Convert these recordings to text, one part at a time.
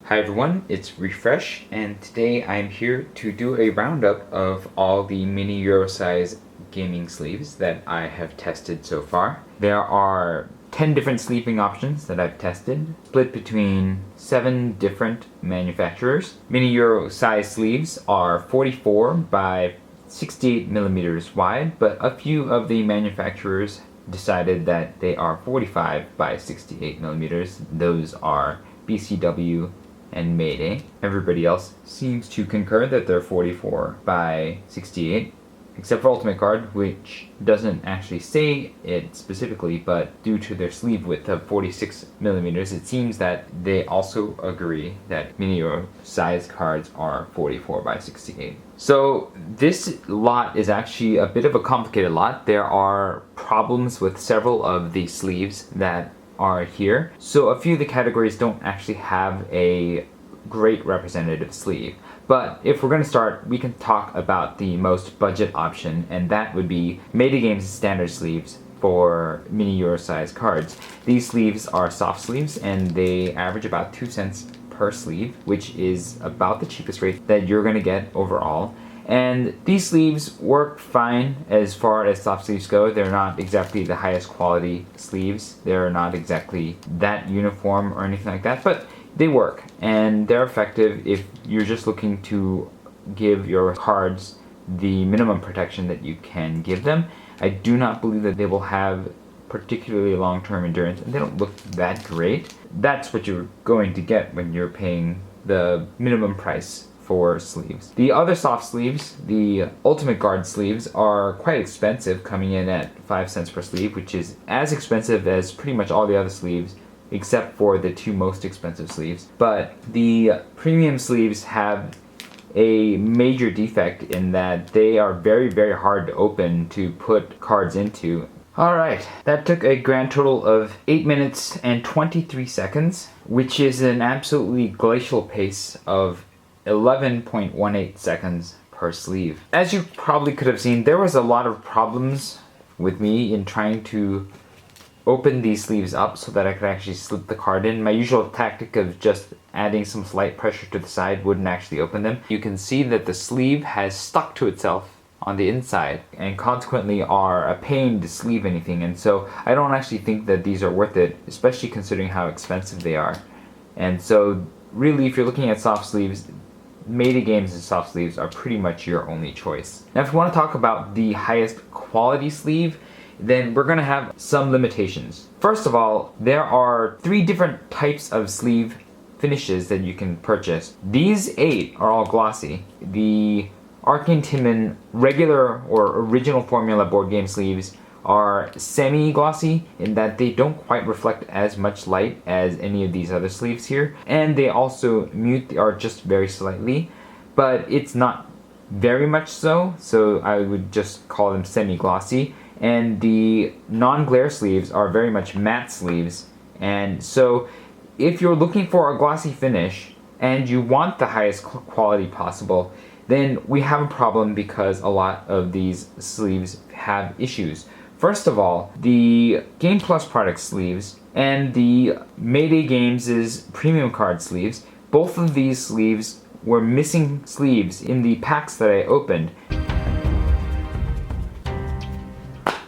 Hi everyone, it's Refresh, and today I'm here to do a roundup of all the mini Euro size gaming sleeves that I have tested so far. There are 10 different sleeving options that I've tested, split between 7 different manufacturers. Mini Euro size sleeves are 44 by 68 millimeters wide, but a few of the manufacturers decided that they are 45 by 68 millimeters. Those are BCW and Mayday. Everybody else seems to concur that they're 44 by 68, except for Ultimate Guard, which doesn't actually say it specifically, but due to their sleeve width of 46 millimeters, it seems that they also agree that mini Euro size cards are 44 by 68. So this lot is actually a bit of a complicated lot. There are problems with several of the sleeves that are here. So a few of the categories don't actually have a great representative sleeve. But if we're going to start, we can talk about the most budget option, and that would be Mayday Games' standard sleeves for mini Euro size cards. These sleeves are soft sleeves and they average about 2 cents per sleeve, which is about the cheapest rate that you're going to get overall. And these sleeves work fine as far as soft sleeves go. They're not exactly the highest quality sleeves. They're not exactly that uniform or anything like that, but they work and they're effective if you're just looking to give your cards the minimum protection that you can give them. I do not believe that they will have particularly long-term endurance, and they don't look that great. That's what you're going to get when you're paying the minimum price for sleeves. The other soft sleeves, the Ultimate Guard sleeves, are quite expensive, coming in at 5 cents per sleeve, which is as expensive as pretty much all the other sleeves except for the 2 most expensive sleeves. But the premium sleeves have a major defect in that they are very, very hard to open to put cards into. Alright, that took a grand total of 8 minutes and 23 seconds, which is an absolutely glacial pace of 11.18 seconds per sleeve. As you probably could have seen, there was a lot of problems with me in trying to open these sleeves up so that I could actually slip the card in. My usual tactic of just adding some slight pressure to the side wouldn't actually open them. You can see that the sleeve has stuck to itself on the inside and consequently are a pain to sleeve anything, and so I don't actually think that these are worth it, especially considering how expensive they are. And so really, if you're looking at soft sleeves, Mayday Games and soft sleeves are pretty much your only choice. Now if you want to talk about the highest quality sleeve, then we're going to have some limitations. First of all, there are 3 different types of sleeve finishes that you can purchase. These 8 are all glossy. The Arcane Timon regular or original formula board game sleeves are semi-glossy in that they don't quite reflect as much light as any of these other sleeves here, and they also mute the art just very slightly, but it's not very much so I would just call them semi-glossy. And the non-glare sleeves are very much matte sleeves, and so if you're looking for a glossy finish and you want the highest quality possible, then we have a problem because a lot of these sleeves have issues. First of all, the Game Plus product sleeves and the Mayday Games' premium card sleeves, both of these sleeves were missing sleeves in the packs that I opened.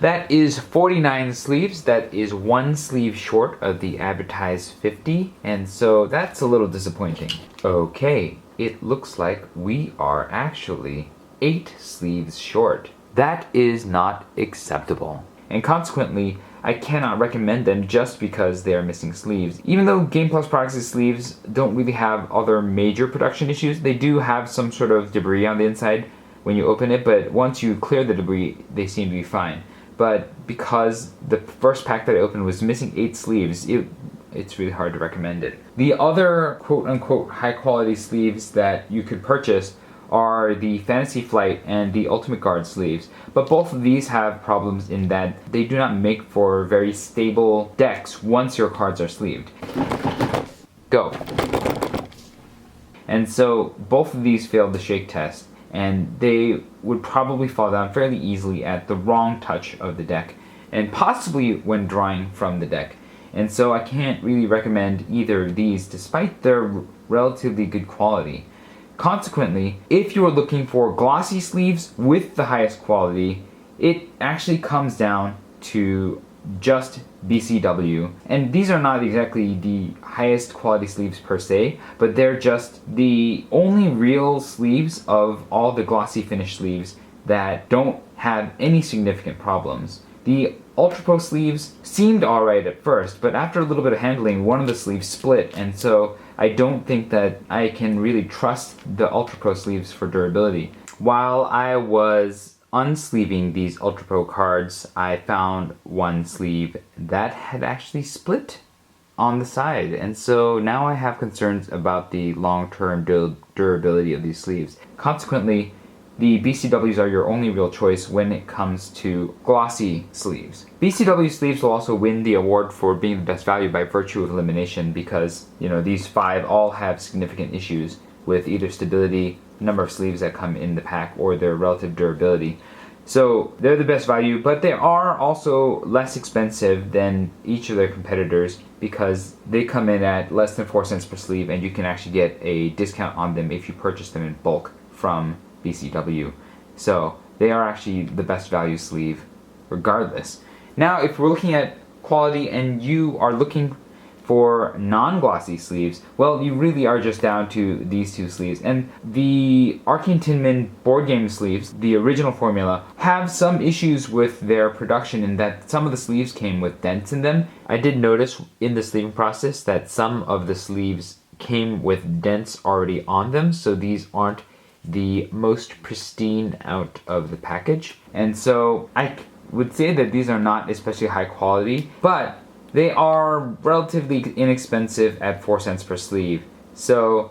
That is 49 sleeves. That is 1 sleeve short of the advertised 50, and so that's a little disappointing. Okay, it looks like we are actually 8 sleeves short. That is not acceptable, and consequently, I cannot recommend them just because they are missing sleeves. Even though Game Plus products' sleeves don't really have other major production issues, they do have some sort of debris on the inside when you open it, but once you clear the debris, they seem to be fine. But because the first pack that I opened was missing 8 sleeves, it's really hard to recommend it. The other quote-unquote high-quality sleeves that you could purchase are the Fantasy Flight and the Ultimate Guard sleeves, but both of these have problems in that they do not make for very stable decks once your cards are sleeved. Go. And so both of these failed the shake test, and they would probably fall down fairly easily at the wrong touch of the deck, and possibly when drawing from the deck. and so I can't really recommend either of these despite their relatively good quality. Consequently, if you are looking for glossy sleeves with the highest quality, it actually comes down to just BCW. And these are not exactly the highest quality sleeves per se, but they're just the only real sleeves of all the glossy finish sleeves that don't have any significant problems. The Ultra Pro sleeves seemed alright at first, but after a little bit of handling, one of the sleeves split, and so I don't think that I can really trust the Ultra Pro sleeves for durability. While I was unsleeving these Ultra Pro cards, I found one sleeve that had actually split on the side, and so now I have concerns about the long-term durability of these sleeves. Consequently, the BCWs are your only real choice when it comes to glossy sleeves. BCW sleeves will also win the award for being the best value by virtue of elimination because, these 5 all have significant issues with either stability, number of sleeves that come in the pack, or their relative durability. So they're the best value, but they are also less expensive than each of their competitors because they come in at less than 4 cents per sleeve, and you can actually get a discount on them if you purchase them in bulk from BCW. So they are actually the best value sleeve regardless. Now, if we're looking at quality and you are looking for non-glossy sleeves, well, you really are just down to these 2 sleeves. And the Arcane Tinman board game sleeves, the original formula, have some issues with their production in that some of the sleeves came with dents in them. I did notice in the sleeving process that some of the sleeves came with dents already on them, so these aren't the most pristine out of the package. And so I would say that these are not especially high quality, but they are relatively inexpensive at 4 cents per sleeve. So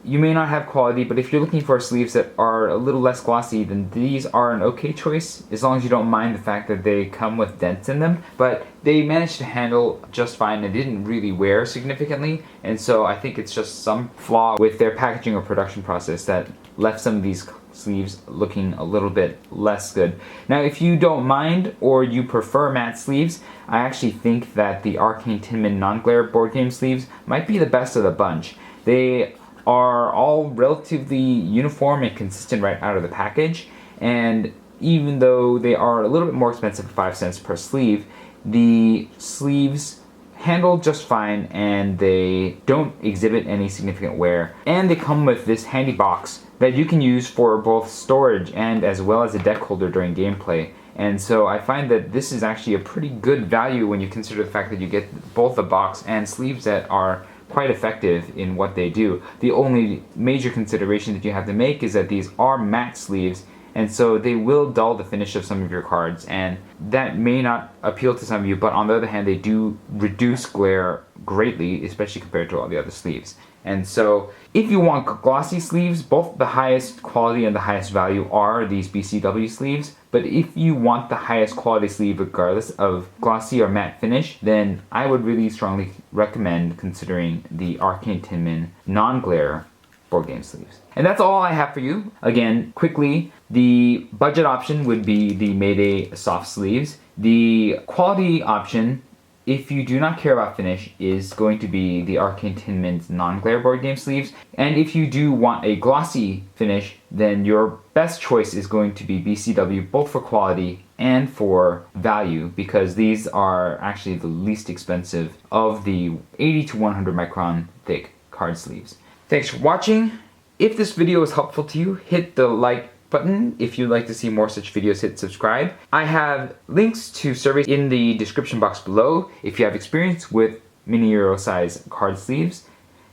you may not have quality, but if you're looking for sleeves that are a little less glossy, then these are an okay choice, as long as you don't mind the fact that they come with dents in them. But they managed to handle just fine and didn't really wear significantly, and so I think it's just some flaw with their packaging or production process that left some of these sleeves looking a little bit less good. Now, if you don't mind or you prefer matte sleeves, I actually think that the Arcane Tinman non-glare board game sleeves might be the best of the bunch. They are all relatively uniform and consistent right out of the package, and even though they are a little bit more expensive at 5 cents per sleeve, the sleeves handle just fine and they don't exhibit any significant wear. And they come with this handy box that you can use for both storage and as well as a deck holder during gameplay. And so I find that this is actually a pretty good value when you consider the fact that you get both a box and sleeves that are quite effective in what they do. The only major consideration that you have to make is that these are matte sleeves, and so they will dull the finish of some of your cards, and that may not appeal to some of you, but on the other hand, they do reduce glare greatly, especially compared to all the other sleeves. And so if you want glossy sleeves, both the highest quality and the highest value are these BCW sleeves. But if you want the highest quality sleeve regardless of glossy or matte finish, then I would really strongly recommend considering the Arcane Tinman non-glare board game sleeves. And that's all I have for you. Again, quickly, the budget option would be the Mayday soft sleeves. The quality option, if you do not care about finish, is going to be the Arcane Tinman's non-glare board game sleeves. And if you do want a glossy finish, then your best choice is going to be BCW, both for quality and for value, because these are actually the least expensive of the 80 to 100 micron thick card sleeves. Thanks for watching. If this video was helpful to you, hit the like button. If you'd like to see more such videos, hit subscribe. I have links to surveys in the description box below. If you have experience with mini Euro size card sleeves,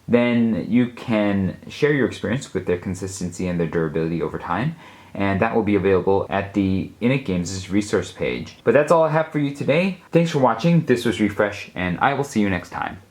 then you can share your experience with their consistency and their durability over time, and that will be available at the Innate Games' resource page. But that's all I have for you today. Thanks for watching. This was Refresh, and I will see you next time.